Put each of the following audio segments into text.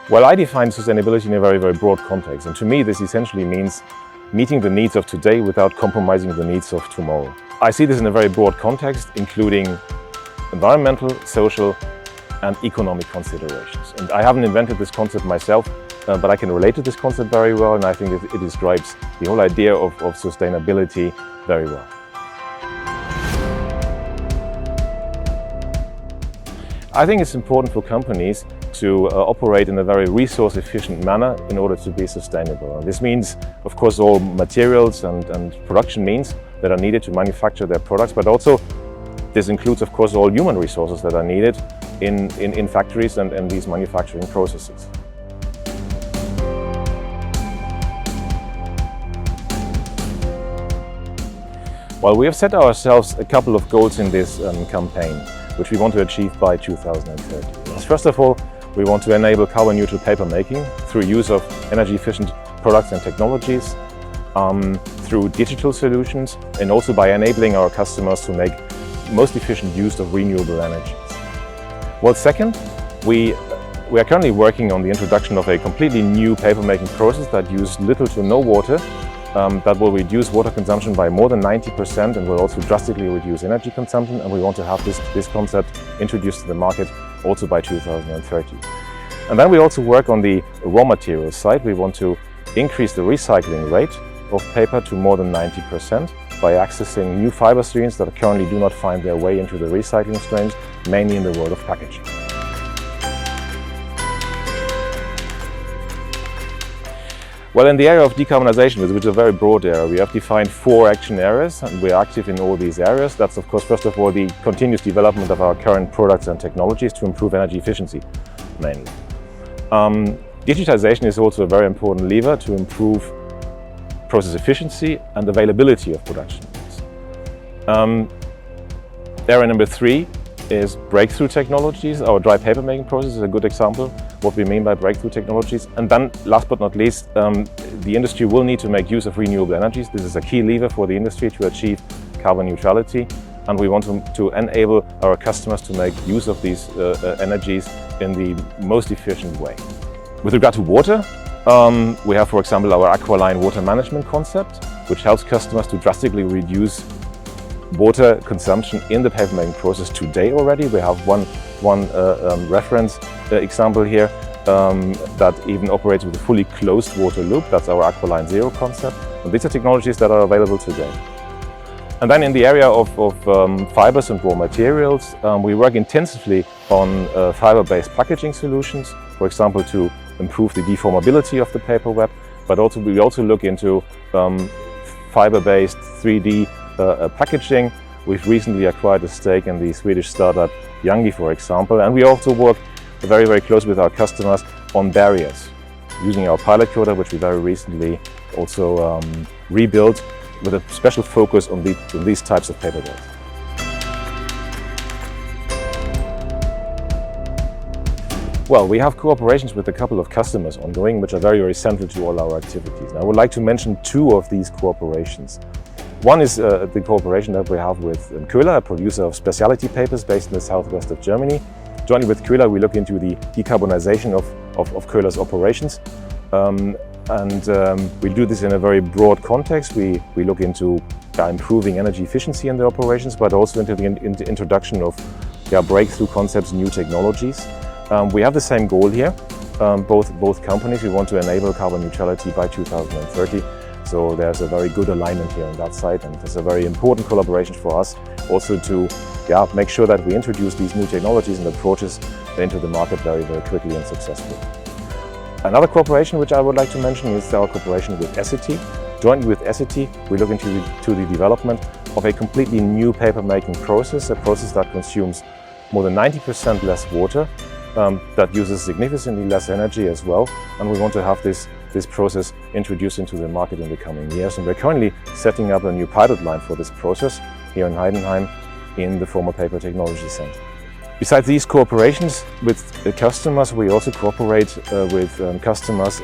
Well, I define sustainability in a very, very broad context, and to me this essentially means meeting the needs of today without compromising the needs of tomorrow. I see this in a very broad context, including environmental, social and economic considerations. And I haven't invented this concept myself, but I can relate to this concept very well, and I think it describes the whole idea of sustainability very well. I think it's important for companies to operate in a very resource-efficient manner in order to be sustainable. And this means, of course, all materials and production means that are needed to manufacture their products, but also this includes, of course, all human resources that are needed in factories and these manufacturing processes. Well, we have set ourselves a couple of goals in this campaign, which we want to achieve by 2030. First of all, we want to enable carbon-neutral paper making through use of energy-efficient products and technologies, through digital solutions, and also by enabling our customers to make most efficient use of renewable energies. Well, second, we are currently working on the introduction of a completely new paper-making process that uses little to no water, that will reduce water consumption by more than 90% and will also drastically reduce energy consumption, and we want to have this concept introduced to the market also by 2030. And then we also work on the raw materials side. We want to increase the recycling rate of paper to more than 90% by accessing new fiber streams that currently do not find their way into the recycling streams, mainly in the world of packaging. Well, in the area of decarbonization, which is a very broad area, we have defined 4 action areas, and we are active in all these areas. That's, of course, first of all, the continuous development of our current products and technologies to improve energy efficiency, mainly. Digitization is also a very important lever to improve process efficiency and availability of production. Area number 3 is breakthrough technologies. Our dry paper making process is a good example what we mean by breakthrough technologies. And then, last but not least, the industry will need to make use of renewable energies. This is a key lever for the industry to achieve carbon neutrality, and we want to enable our customers to make use of these energies in the most efficient way. With regard to water, we have, for example, our Aqualine water management concept, which helps customers to drastically reduce water consumption in the paper making process today already. We have one reference example here that even operates with a fully closed water loop. That's our Aqualine Zero concept. And these are technologies that are available today. And then in the area of fibers and raw materials, we work intensively on fiber-based packaging solutions, for example, to improve the deformability of the paper web, but also we also look into fiber-based 3D packaging. We've recently acquired a stake in the Swedish startup Youngi, for example, and we also work very, very close with our customers on barriers, using our pilot coder, which we very recently also rebuilt with a special focus on these types of paper bags. Well, we have cooperations with a couple of customers ongoing, which are very, very central to all our activities. And I would like to mention 2 of these cooperations. One is the cooperation that we have with Köhler, a producer of specialty papers based in the southwest of Germany. Jointly with Köhler, we look into the decarbonization of Köhler's operations. We do this in a very broad context. We look into improving energy efficiency in the operations, but also into the introduction of breakthrough concepts, new technologies. We have the same goal here. Both companies, we want to enable carbon neutrality by 2030. So there's a very good alignment here on that side, and it's a very important collaboration for us also to make sure that we introduce these new technologies and approaches into the market very, very quickly and successfully. Another cooperation which I would like to mention is our cooperation with Essity. Jointly with Essity, we look into the development of a completely new paper-making process, a process that consumes more than 90% less water, that uses significantly less energy as well, and we want to have this process introduced into the market in the coming years. And we're currently setting up a new pilot line for this process here in Heidenheim in the former Paper Technology Center. Besides these cooperations with customers, we also cooperate with customers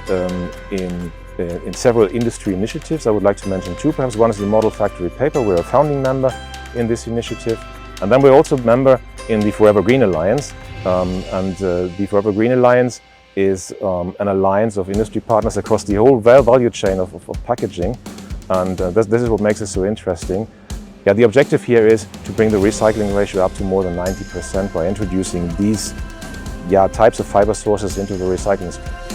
in several industry initiatives. I would like to mention 2. Perhaps one is the Model Factory Paper. We're a founding member in this initiative. And then we're also a member in the Forever Green Alliance. The Forever Green Alliance is an alliance of industry partners across the whole value chain of packaging, and this is what makes it so interesting. Yeah, the objective here is to bring the recycling ratio up to more than 90% by introducing these types of fiber sources into the recycling stream.